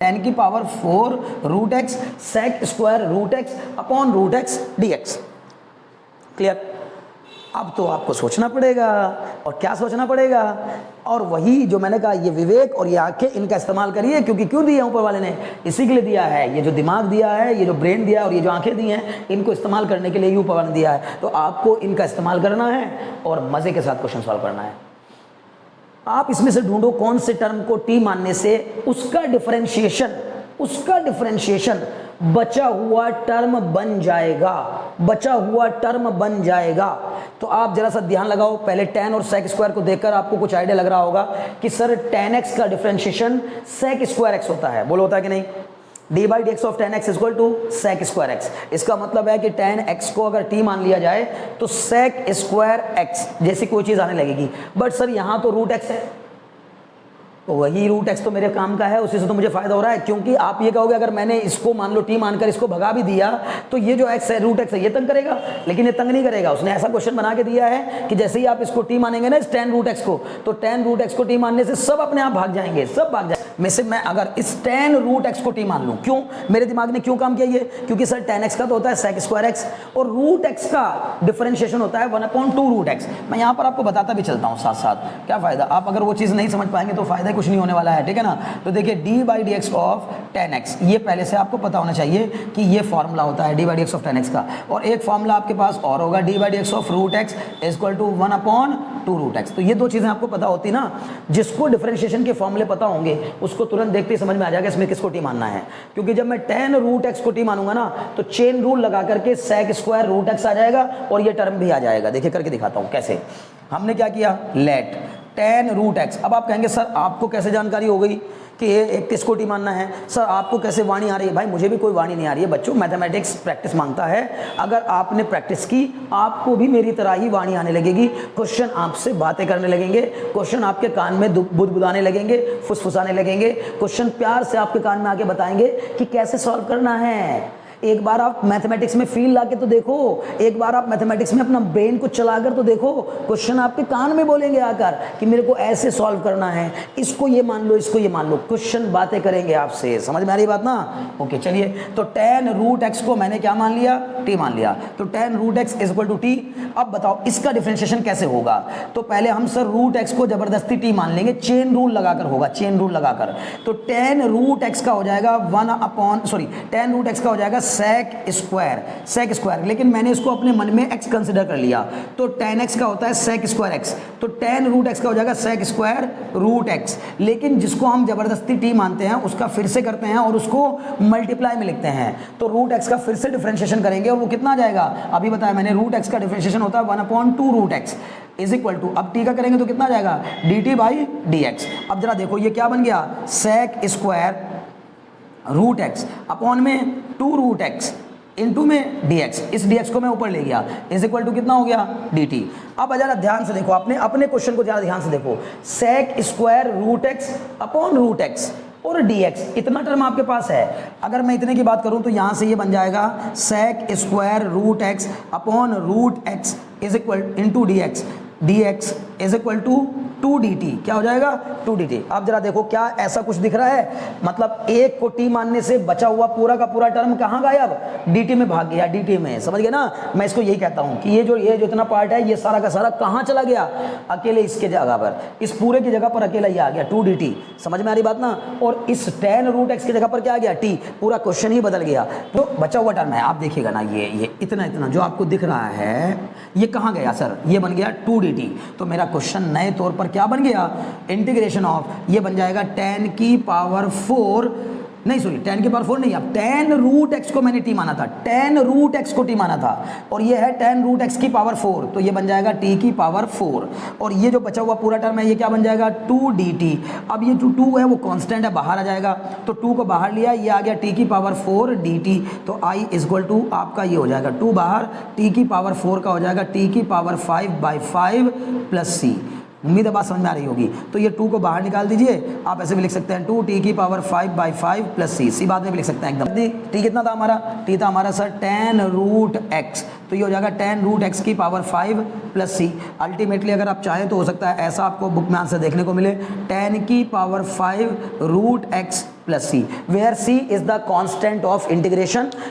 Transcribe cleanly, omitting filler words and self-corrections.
10 की power 4 root x sec square root x upon root x dx। Clear? अब तो आपको सोचना पड़ेगा, और क्या सोचना पड़ेगा, और वही जो मैंने कहा, ये विवेक और ये आंखें, इनका इस्तेमाल करिए, क्योंकि क्यों दिया ऊपर वाले ने? इसी के लिए दिया है। ये जो दिमाग दिया है, ये जो ब्रेन दिया है, और ये जो आंखें दी हैं, इनको इस्तेमाल करने के लिए ऊपर वाले ने दिया है। तो आपको इनका इस्तेमाल करना है और मजे के साथ क्वेश्चन सॉल्व करना है। आप इसमें से ढूंढो कौन से टर्म को टी मानने से उसका डिफरेंशिएशन बचा हुआ टर्म बन जाएगा, बचा हुआ टर्म बन जाएगा। तो आप जरा सा ध्यान लगाओ, पहले tan और sec स्क्वायर को देखकर आपको कुछ आइडिया लग रहा होगा कि सर tan x का डिफरेंशिएशन sec स्क्वायर x होता है। बोलो होता है कि नहीं? d by d x of tan x equal to sec square x। इसका मतलब है कि tan x को अगर t मान लिया जाए तो sec स्क्वायर x जैसी कोई चीज आने लगेगी। बट सर यहाँ तो रूट x है, तो वही रूट एक्स तो मेरे काम का है, उसी से तो मुझे फायदा हो रहा है। क्योंकि आप ये कहोगे अगर मैंने इसको मान लो टी मानकर इसको भगा भी दिया तो ये जो एक्स है रूट एक्स है ये तंग करेगा, लेकिन ये तंग नहीं करेगा। उसने ऐसा क्वेश्चन बना के दिया है कि जैसे ही आप इसको टी मानेंगे ना, इस tan रूट एक्स को, तो tan रूट एक्स को टी मानने से सब अपने आप भाग जाएंगे, सब भाग जाएंगे। में से मैं अगर इस tan रूट एक्स को टी मान लूँ, क्यों? मेरे दिमाग ने क्यों काम किया ये? क्योंकि सर tan एक्स का तो होता है sec स्क्वायर एक्स और रूट एक्स का डिफरेंशिएशन होता है 1/2 रूट एक्स। मैं यहाँ पर आपको बताता भी चलता हूँ साथ साथ, क्या फायदा। आप अगर वो चीज़ नहीं समझ पाएंगे तो फायदा कुछ नहीं होने वाला है, ठीक है ना? तो देखिए d by d x of tan x, ये पहले से आपको पता होना चाहिए कि ये फॉर्मूला होता है d by d x of tan x का। और एक फॉर्मूला आपके पास और होगा d by d x of root x equal to 1/2 root x. तो ये दो चीज़ें आपको पता होती ना, जिसको डिफरेंशिएशन के फॉर्मूले पता होंगे उसको तुरंत देखते ही समझ में आ जाएगा इसमें किसको टी मानना है। क्योंकि जब मैं tan रूट एक्स को टी मानूंगा ना, तो चेन रूल लगा करके sec स्क्वायर रूट एक्स आ जाएगा और ये टर्म भी आ जाएगा। देखिए करके दिखाता हूँ कैसे। हमने क्या किया, लेट tan रूट एक्स। अब आप कहेंगे सर आपको कैसे जानकारी हो गई कि ये एक किसको टी मानना है? सर आपको कैसे वाणी आ रही है? भाई मुझे भी कोई वाणी नहीं आ रही है बच्चों, मैथमेटिक्स प्रैक्टिस मांगता है। अगर आपने प्रैक्टिस की आपको भी मेरी तरह ही वाणी आने लगेगी, क्वेश्चन आपसे बातें करने लगेंगे, क्वेश्चन आपके कान में बुदबुदाने लगेंगे, फुसफुसाने लगेंगे, क्वेश्चन प्यार से आपके कान में आके बताएंगे कि कैसे सॉल्व करना है। एक बार आप मैथमेटिक्स में फील लाके तो देखो, एक बार आप मैथमेटिक्स में अपना ब्रेन को चलाकर तो देखो, क्वेश्चन आपके कान में बोलेंगे आकर कि मेरे को ऐसे सॉल्व करना है, इसको ये मान लो, इसको ये मान लो। क्वेश्चन बातें करेंगे आपसे, समझ में आ रही बात ना? ओके चलिए, तो tan रूट एक्स को मैंने क्या मान लिया, टी मान लिया। तो tan root x is equal to t. अब बताओ इसका डिफरेंशिएशन कैसे होगा? तो पहले हम सर रूट एक्स को जबरदस्ती टी मान लेंगे, चेन रूल लगाकर होगा, चेन रूल लगाकर। तो tan रूट एक्स का हो जाएगा tan रूट एक्स का हो जाएगा sec स्क्वायर, लेकिन मैंने इसको अपने मन में x कंसिडर कर लिया, तो tan x का होता है sec स्क्वायर x, तो tan रूट x का हो जाएगा sec स्क्वायर रूट x। लेकिन जिसको हम जबरदस्ती t मानते हैं उसका फिर से करते हैं और उसको मल्टीप्लाई में लिखते हैं, तो रूट x का फिर से डिफरेंशिएशन करेंगे और वो कितना आ जाएगा? अभी बताया मैंने, रूट x का डिफरेंशिएशन होता है 1/2 root x is equal to, अब t का करेंगे तो कितना आ जाएगा, dt बाई डी एक्स। अब जरा देखो ये क्या बन गया, sec square root x upon में 2 रूट एक्स इंटू में dx, इस dx को मैं ऊपर ले गया, इज इक्वल टू कितना हो गया, dt। अब जरा ध्यान से देखो, अपने क्वेश्चन को जरा ध्यान से देखो, sec square root x upon root x और dx, इतना टर्म आपके पास है। अगर मैं इतने की बात करूं तो यहां से ये बन जाएगा sec square root x upon root x is equal into dx is equal to 2 dt। क्या हो जाएगा, 2 dt। अब जरा देखो क्या ऐसा कुछ दिख रहा है, मतलब एक को t मानने से बचा हुआ पूरा का पूरा टर्म कहाँ गायब, dt में भाग गया, dt में। समझ गए ना? मैं इसको यही कहता हूँ कि ये जो इतना पार्ट है ये सारा का सारा कहाँ चला गया, अकेले इसके जगह पर, इस पूरे की जगह पर अकेला ये आ गया 2 dt। समझ में आ रही बात ना? और इस tan रूट एक्स की जगह पर क्या आ गया, t। पूरा क्वेश्चन ही बदल गया। तो बचा हुआ टर्म है, आप देखिएगा ना, ये इतना जो आपको दिख रहा है ये कहाँ गया सर, ये बन गया 2 dt। तो मेरा क्वेश्चन नए तौर पर क्या बन गया, इंटीग्रेशन ऑफ, ये बन जाएगा tan की पावर 4, नहीं सॉरी tan की पावर 4 नहीं, अब tan रूट एक्स को मैंने t माना था, tan रूट एक्स को t माना था, और ये है tan रूट एक्स की पावर 4, तो ये बन जाएगा t की पावर 4। और ये जो बचा हुआ पूरा टर्म है ये क्या बन जाएगा, 2 dt। अब ये जो 2 है वो कांस्टेंट है, बाहर आ जाएगा, तो 2 को बाहर लिया, ये आ गया t की पावर 4 dt। तो i इज इक्वल टू आपका ये हो जाएगा 2 बाहर, t की पावर 4 का हो जाएगा t की पावर 5/5 प्लस c। उम्मीद है बात समझ में आ रही होगी। तो ये 2 को बाहर निकाल दीजिए, आप ऐसे भी लिख सकते हैं 2t की पावर 5/5 प्लस c बाद में भी लिख सकते हैं एकदम। t कितना था हमारा, t था हमारा सर tan रूट x, तो ये हो जाएगा tan रूट x की पावर 5 प्लस c। अल्टीमेटली अगर आप चाहें तो हो सकता है ऐसा आपको बुक में आंसर देखने को मिले, tan की power 5 root x plus c, where c is the constant of integration